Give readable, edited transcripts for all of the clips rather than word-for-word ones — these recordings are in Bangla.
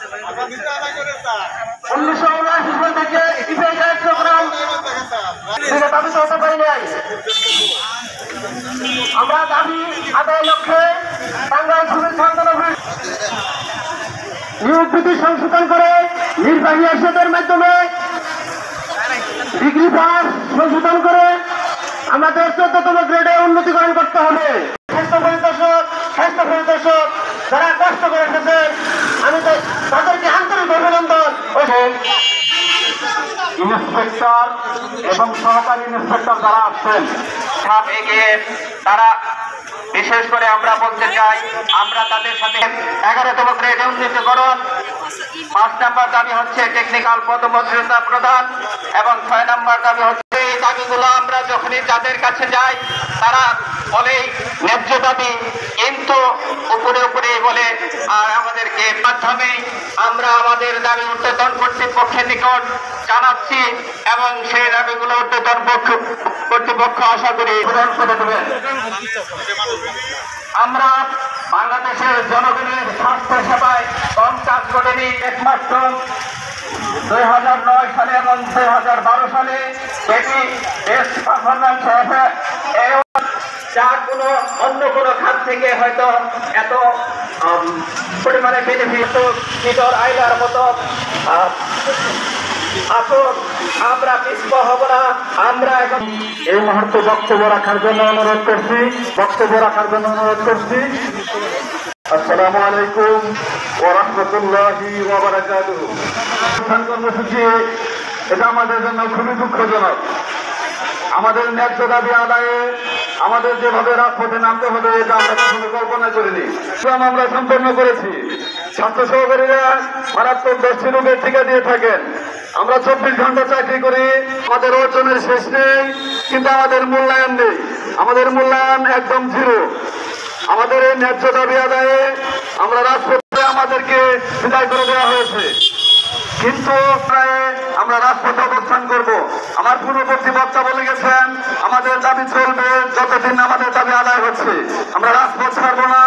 1979 সাল থেকে ডিফেন্স কার্যক্রম দাবি হতে পারি নাই। আমরা দাবি আদায়ের লক্ষ্যে টাঙ্গাইল সিভিল সার্জন নিয়োগ বিধি সংশোধন করে নির্বাহী পরিষদের মাধ্যমে ডিগ্রি পাস সংশোধন করে আমাদের 14তম গ্রেডে উন্নতিকরণ করতে হবে। স্বাস্থ্য পরিদর্শক যারা কষ্ট করে এসেছেন আমি তাদেরকে আন্তরিক অভিনন্দন। ইন্সপেক্টর এবং সহকারী ইন্সপেক্টর যারা আসছেন ধাপ এগিয়ে তারা বিশেষ করে আমরা বলতে চাই আমরা তাদের সাথে 11তম গ্রেডে উন্নীতকরণ। 5 নম্বর দাবি হচ্ছে টেকনিক্যাল পদমর্যাদা প্রদান এবং 6 নম্বর দাবি হচ্ছে এই দাবিগুলো আমরা যখনই যাদের কাছে যাই তারা বলে ন্যায্য দাবি কিন্তু উপরে উপরে বলে আর আমাদেরকে মাধ্যমে আমরা আমাদের দাবি ঊর্ধ্বতন কর্তৃপক্ষের নিকট জানাচ্ছি এবং সেই দাবিগুলো ঊর্ধ্বতন কর্তৃপক্ষ আশা করি পূরণ করে দেবেন। আমরা বাংলাদেশের জনগণের স্বাস্থ্য সেবায় কম কাজ করেনি। একমাত্র 2009 সালে এবং 2012 সালে এটি বেস্ট পারফরম্যান্স হয়েছে। যা কোনো অন্য কোনো খাত থেকে হয়তো এত পরিমাণে বেনিফিট ভিতর আইলার মতো আসুন আমরা পিছপা হব না। আমরা এখন এই মুহূর্তে বক্তব্য রাখার জন্য অনুরোধ করছি। আসসালামু আলাইকুম ওয়া রাহমাতুল্লাহি ওয়া বারাকাতুহু। কর্মসূচি এটা আমাদের জন্য খুবই দুঃখজনক। আমাদের ন্যায্য দাবি আদায়ে আমাদের যেভাবে রাজপথে নামতে হবে এটা আমরা কখনো কল্পনা করিনি। আমরা সম্পন্ন করেছি। স্বাস্থ্য সহকারীরা মারাত্মক 10টি রোগের টিকা দিয়ে থাকেন। আমরা 24 ঘন্টা চাকরি করি। আমাদের অর্জনের শেষ নেই কিন্তু আমাদের মূল্যায়ন নেই। আমাদের মূল্যায়ন একদম 0। আমাদের এই ন্যায্য দাবি আদায়ে আমরা রাজপথে আমাদেরকে বিদায় করে দেওয়া হয়েছে কিন্তু আমরা রাজপথে অবস্থান করব। আমার পূর্ববর্তী বক্তা বলে গেছেন আমাদের দাবি চলবে যতদিন আমাদের দাবি আদায় হচ্ছে। আমরা রাজপথ ছাড়বো না।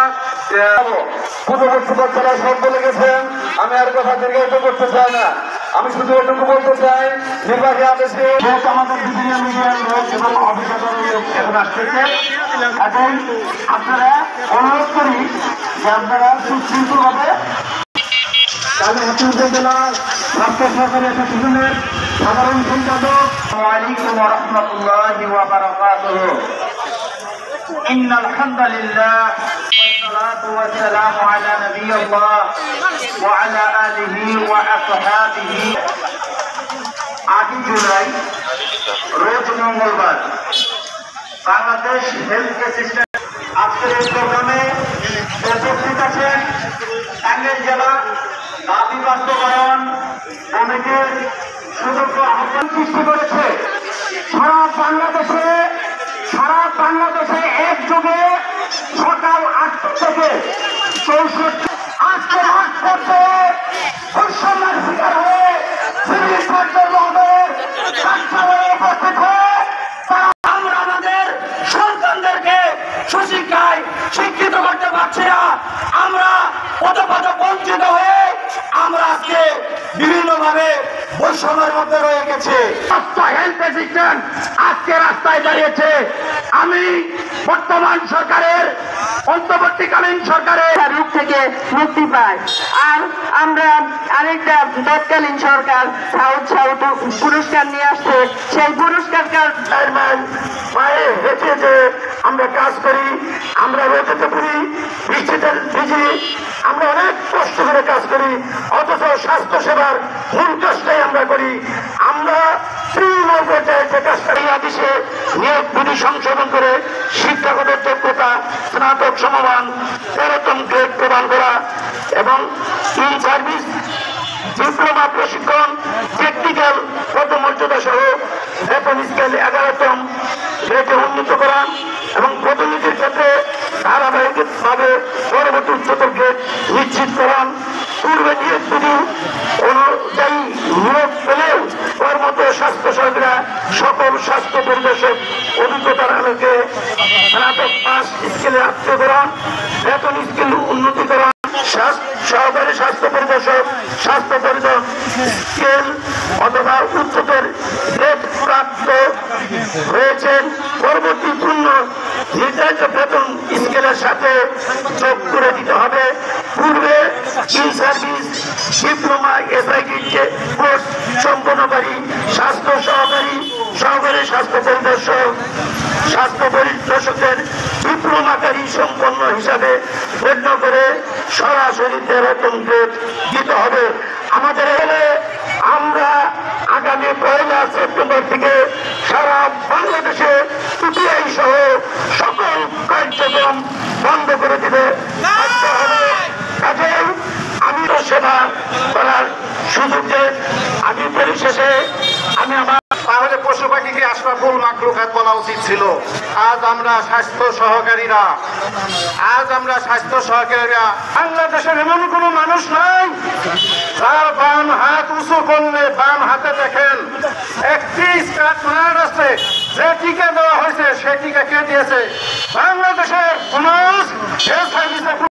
পূর্ববর্তী বক্তারা সব বলে গেছেন আমি আর কথা দীর্ঘায়িত করতে চাই না। আমি শুধু এটুকু বলতে চাই নির্বাহী আদেশে আমাদের বিভিন্ন মিডিয়ার লোক এবং অফিসার আসতেছে এখন আপনারা অনুরোধ করি যে আপনারা সুশৃঙ্খলভাবে সাধারণ সম্পাদক আসসালামু আলাইকুম ওয়া রাহমাতুল্লাহি ওয়া বারাকাতুহু। ইন্নাল হামদুলিল্লাহ ওয়াসসালাতু ওয়াসসালামু আলা নাবিয়্যিল্লাহ ওয়া আলা আলিহি ওয়া আসহাবিহি। 8 জুলাই রোজ মঙ্গলবার বাংলাদেশ হেলথ সিস্টেম আজকের এই প্রোগ্রামে উপস্থিত আছেন টাঙ্গাইল জেলা দাবি বাস্তবায়ন কমিটির সুযোগ্য আহ্বান সৃষ্টি করেছে। সারা বাংলাদেশে একযোগে সকাল 8টা থেকে 64 আজকে মাঠ করতে বৈষম্যের শিকার হয়ে সিভিল সার্জন মহোদয়ের কার্যালয়ে উপস্থিত হয়ে আমরা আমাদের সন্তানদেরকে সুশিক্ষায় শিক্ষিত করতে পারছি না। আমরা পদপদ বঞ্চিত হয়ে আমরা আজকে বিভিন্নভাবে বৈষম্যের মধ্যে রয়ে গেছে। হেলথ অ্যাসিস্ট্যান্ট আজকে রাস্তায় দাঁড়িয়েছে। আমি বর্তমান সরকারের অন্তর্বর্তীকালীন সরকারের রূপ থেকে মুক্তি পাই। আর আমরা আরেকটা তৎকালীন সরকার সাউথ পুরস্কার নিয়ে আসছে। সেই পুরস্কারটা পায়ে হেঁটে যে আমরা কাজ করি, আমরা রোদেতে পড়ি, বৃষ্টিতে ভিজি, আমরা অনেক কষ্ট করে কাজ করি অথচ স্বাস্থ্য সেবার মূল কাজটাই আমরা করি। আমরা তৃণমূল পর্যায়ে যে কাজটা আদেশে নিয়োগ বিধি সংশোধন করে শিক্ষাগত যোগ্যতা স্নাতক সমমান 13তম গ্রেড প্রদান করা এবং ইন সার্ভিস ডিপ্লোমা প্রশিক্ষণ টেকনিক্যাল পদমর্যাদা সহ বেতন স্কেল 11তম গ্রেডে উন্নীতকরণ এবং প্রতিনিধির ক্ষেত্রে ধারাবাহিকভাবে পরবর্তী উচ্চতর গ্রেড নিশ্চিতকরণ। পূর্বে নিয়োগ বিধি অনুযায়ী নিয়োগ পেলেও কর্মরত স্বাস্থ্য সহকারীরা সকল স্বাস্থ্য পরিদর্শক অভিজ্ঞতার আলোকে স্নাতক পাস স্কেলে আত্মীয়করণ, বেতন স্কেল উন্নতিকরণ, সহকারী স্বাস্থ্য পরিদর্শক স্বাস্থ্য পরিদর্শক স্কেল অথবা উচ্চতর গ্রেড প্রাপ্ত হয়েছেন পরবর্তী পূর্ণ নির্ধারিত বেতন স্কেলের সাথে যোগ করে দিতে হবে। পূর্বে in service diploma SIT course সম্পন্নকারী স্বাস্থ্য সহকারী স্বাস্থ্য পরিদর্শকের ডিপ্লোমাকারী সম্পন্ন হিসাবে গণ্য করে সরাসরি 13তম গ্রেড দিতে হবে। আমাদের এখানে আমরা আগামী 1 সেপ্টেম্বর থেকে সারা বাংলাদেশে ইপিআই সহ সকল কার্যক্রম বন্ধ করে দিতে বাধ্য হবে। কাজেই আমি সেবা করার সুযোগে আমি পরিশেষে আমার তাহলে পশু পাখিকে আশরাফুল মাখলুকাত বলা উচিত ছিল। আজ আমরা স্বাস্থ্য সহকারীরা বাংলাদেশের এমন কোনো মানুষ নাই যার বাম হাত উঁচু করলে বাম হাতে দেখেন একটি স্ক্র্যাচ মার্ক আছে। যে টিকা দেওয়া হয়েছে সে টিকা কে দিয়েছে? বাংলাদেশের পুলিশ